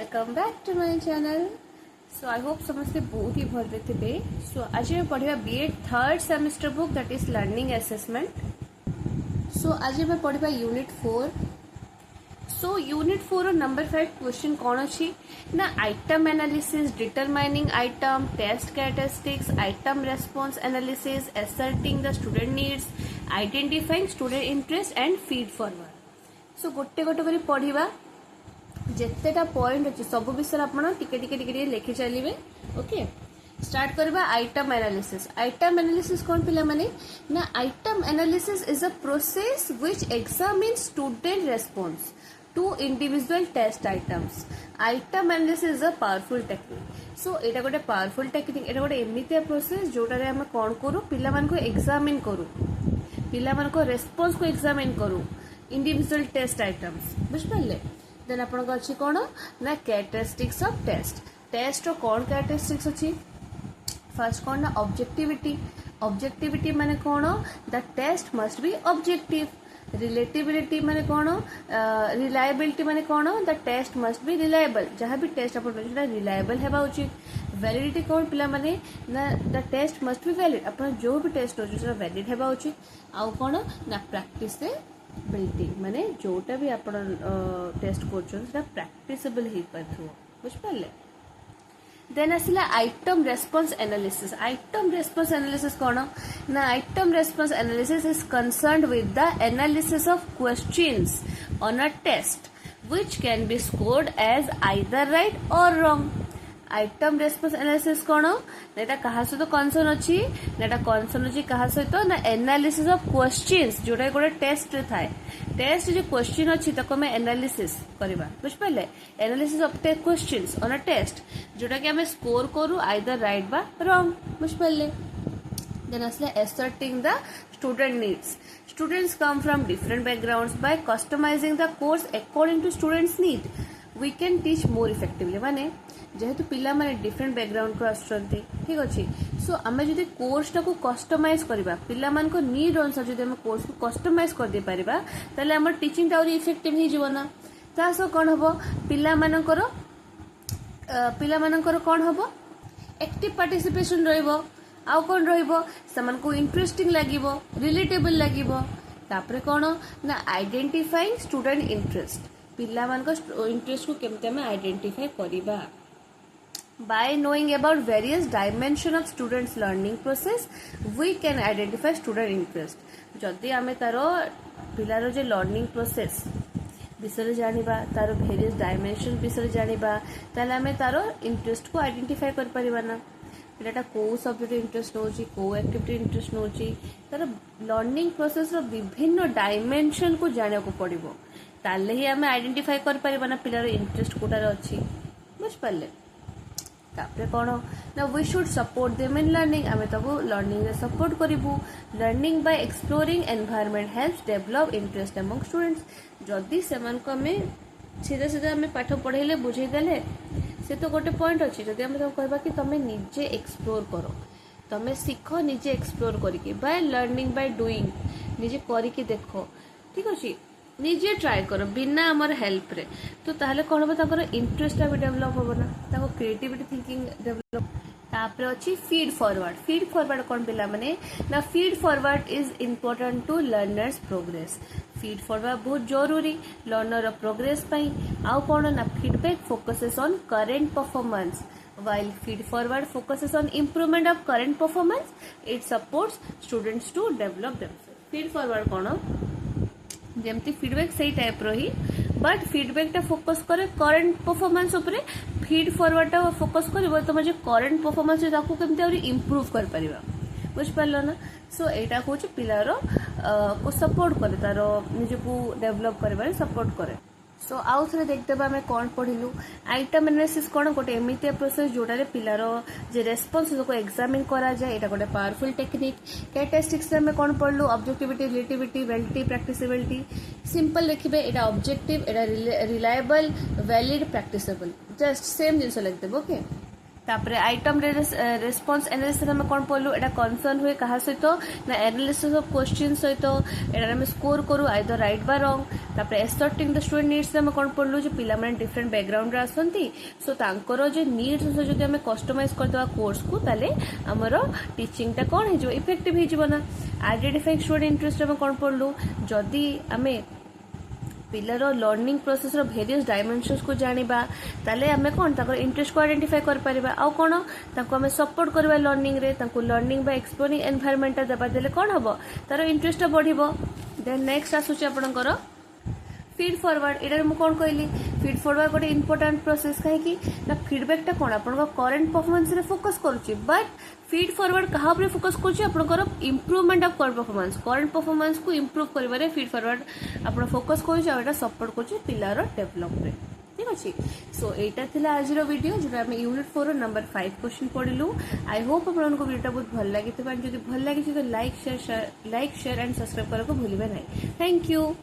Welcome back to my channel. So I hope समस्ते बहुत ही भल थे। सो आज मैं पढ़ा BEd third semester book that is learning assessment. So आज मैं पढ़ा unit 4। So unit 4 number 5 question कौन अच्छी ना item analysis, determining item, test characteristics, item response analysis, asserting the student needs, identifying student interest and feed forward. So गोटे गोटे कर पढ़ा जितेटा पॉइंट अच्छे सब विषय आपड़ टिके लिखि चलिए। ओके स्टार्ट करबा आइटम एनालिसिस। आइटम एनालिसिस कौन पिला माने ना item analysis is a process which examines student response to individual test items. Item analysis is a powerful technique. So एटा गोटे पावरफुल टेक्निक, एटा गोटे एमितिया प्रोसेस जोटारे हम कौन करू पिला मान को एग्जामिन करू, पिला मान को रेस्पॉन्स को एग्जामिन करू इंडिविजुअल टेस्ट आइटम्स। बुझिपारे देन आपन को अच्छी कौन ना कैरेक्टरिस्टिक्स ऑफ टेस्ट। टेस्ट रो कौन कैरेक्टरिस्टिक्स अच्छी फर्स्ट कौन ना ऑब्जेक्टिविटी। ऑब्जेक्टिविटी माने कौन the test must be objective. Reliability माने कौन रिलायबिलिटी माने कौन the test must be reliable. जहाँ भी टेस्ट आप रिलायबल हेबा उचित। वैलिडिटी कौन पिला माने ना the test must be valid. आप जो भी टेस्ट हो वैलिड हेबा उचित। आउ कौन ना प्रैक्टिसेबिलिटी माने जोटा भी आप टेस्ट कर प्रैक्टिसेबल हो पार बुझिपारे। देन आसला item response analysis. Item response analysis कौन ना item response analysis is concerned with the analysis of questions on a test which can be scored as either right or wrong. Item response analysis कौन ना क्या सहित concern अच्छी ना concern अच्छी क्या सहित ना एनालिसिस ऑफ क्वेश्चंस जोटा गोटे टेस्ट रे थाए। टेस्ट जो क्वेश्चन अच्छी आम एनालिसिस करवा बुझिपारे। Analysis of questions on a test जोटा कि आम स्कोर करू आइदर राइट बा रॉन्ग बुझिपारे। देन आसला asserting the student needs. Students come from different backgrounds. By customizing the course according to students' need, we can teach more effectively. माने जेहेतु पिला माने डिफरेंट बैकग्राउंड को आसुचंती ठीक अच्छे। सो आम जो कोर्स टाक कस्टमाइज करवा पिला मान को नीड अनुसार जो आम कोर्स को कस्टमाइज कर दे पारिबा ताले हमर टीचिंग टा और इफेक्टिव ही जीवना। ता सो कोन हबो पिला मानकर कोन हबो एक्टिव पार्टिसिपेशन रहइबो। आउ कौन रही इंटरेस्टिंग लगे रिलेटेबल लगे। तापरे कौन ना आइडेंटिफाइंग स्टूडेंट इंटरेस्ट। पिला मान को इंटरेस्ट को केमते हमें आइडेंटिफाई करिबा। By knowing about various dimension of students learning process we can identify student interest. जदि आमे तारो पिलार जो लर्निंग प्रोसेस विषय जानिबा तारो वेरियस डायमेंशन विषय जानिबा ताले आमे तारो इंटरेस्ट को आइडेंटिफाई कर परिबा ना। पिलाटा को सब्जेक्ट इंटरेस्ट नौची को एक्टिविटी इंटरेस्ट नौची तार लर्निंग प्रोसेस रो विभिन्न डायमेंशन को जाना को पड़िबो ताले ही आमे आइडेंटिफाई कर परिबा ना पिलार इंटरेस्ट कोटार अछि बुझ पाले। तापरे कोन ना we should support them in learning. आमे तबो लर्निंग रे सपोर्ट करिवु। Learning by exploring environment helps develop interest among students. जदि सेमान को आमे सीधा सीधा आमे पाठ पढ़ाइले बुझाई देले से तो गोटे पॉइंट अच्छी जब आम कहवा कि तुम निजे एक्सप्लोर कर तुम सीख निजे एक्सप्लोर करके बाय लर्निंग बाय डूइंग निजे करके देख ठीक अच्छे निजे ट्राए कर बिना आमर हेल्प रे तो ताहले कौन हम इंटरेस्ट भी डेवलप हम ना क्रिएटिविटी थिंकिंग डेवलप। तापर अच्छी फीड फॉरवर्ड। फीड फॉरवर्ड कौन पिला माने ना feed forward is important to learners progress. Feed forward बहुत जरूरी लर्नर प्रोग्रेस पाई। आउ कौन ना feedback focuses on current performance while feed forward focuses on improvement of current performance it supports students to develop themselves। feed forward कौन जेमती feedback सही type रही but feedback टा फोकस करे करंट परफॉर्मेंस उपरे। फीड फॉरवर्ड टा focus करिवो तुम जो current performance ताकू केमती और इंप्रूव कर परिबा बुझ पारलो ना। सो एटा होची पिलारो को सपोर्ट करे तारो निजे को डेवलप करबारे सपोर्ट करे। सो आउ थे देखदेबा आम कौन पढ़िलु आइटम एनालिसिस कौन गोटे एमितिया प्रोसेस जोटारे पिलार जे रेस्पॉन्स को एग्जामिन करा जाए। एटा गोटे पावरफुल टेक्निक। कैरेक्टरिस्टिक्स में कौन पढ़लु objectivity, relativity, validity, practicability. Simple लिखिबे एटा ऑब्जेक्टिव, एटा reliable, valid, practicable just same जिनस लिखदेबे। ओके तापर आइटम रेस्पॉन्स एनालिसिस हम कौन पढ़लु एटा कनसर्न हुए कहा सहित ना एनालिसिस ऑफ क्वेश्चन सहित एटा हम स्कोर करू आइदर राइट बा रॉन्ग तापर एसर्टिंग द स्टूडेंट नीड्स हम कौन पढ़लु जो पिला माने डिफरेंट बैकग्राउंड रे आसंती सो तांकर जो नीड्स जदि हम कस्टमाइज करदवा कोर्स को ताले हमर टीचिंग टा कौन हो इफेक्टिव हो ना आइडेंटिफाइंग स्टूडेंट इंटरेस्ट हम कौन पढ़लु जदि आम पिलार लर्निंग प्रोसेस रो वेरियस डायमेंशंस को जानिबा ताले हमें कौन ताकर इंटरेस्ट को आइडेंटिफाई कर परिबा आ कौन ताको हमें सपोर्ट करबा लर्निंग रे ताको लर्निंग बा एक्सप्लोरिंग एनवायरनमेंट देबा देले कौन हबो तार इंटरेस्ट बढ़िबो देन नेक्स्ट आसुची आपनकर फीड फॉरवर्ड एटा मु कौन कहली फीड फॉरवर्ड गोटे इंपोर्टेंट प्रोसेस कहीं ना फीडबैक टा कौन आपन करंट परफॉर्मेंस रे फोकस करूची बट फीड फॉरवर्ड कहा उपरे फोकस करूची आपनकर इंप्रूवमेंट ऑफ करंट परफॉर्मेंस को इंप्रूव करिवारे फीड फॉरवर्ड आपन फोकस करूची आ एटा सपोर्ट करूची पिलार डेवलप रे ठीक अच्छे सो एटा थिला आज वीडियो जो आम यूनिट 4 नंबर 5 क्वेश्चन पढ़लु आई होप आपको वीडियो बहुत भल लगी जब भल लगी तो लाइक शेयर एंड सब्सक्राइब करने को भूलिबे नहीं थैंक यू।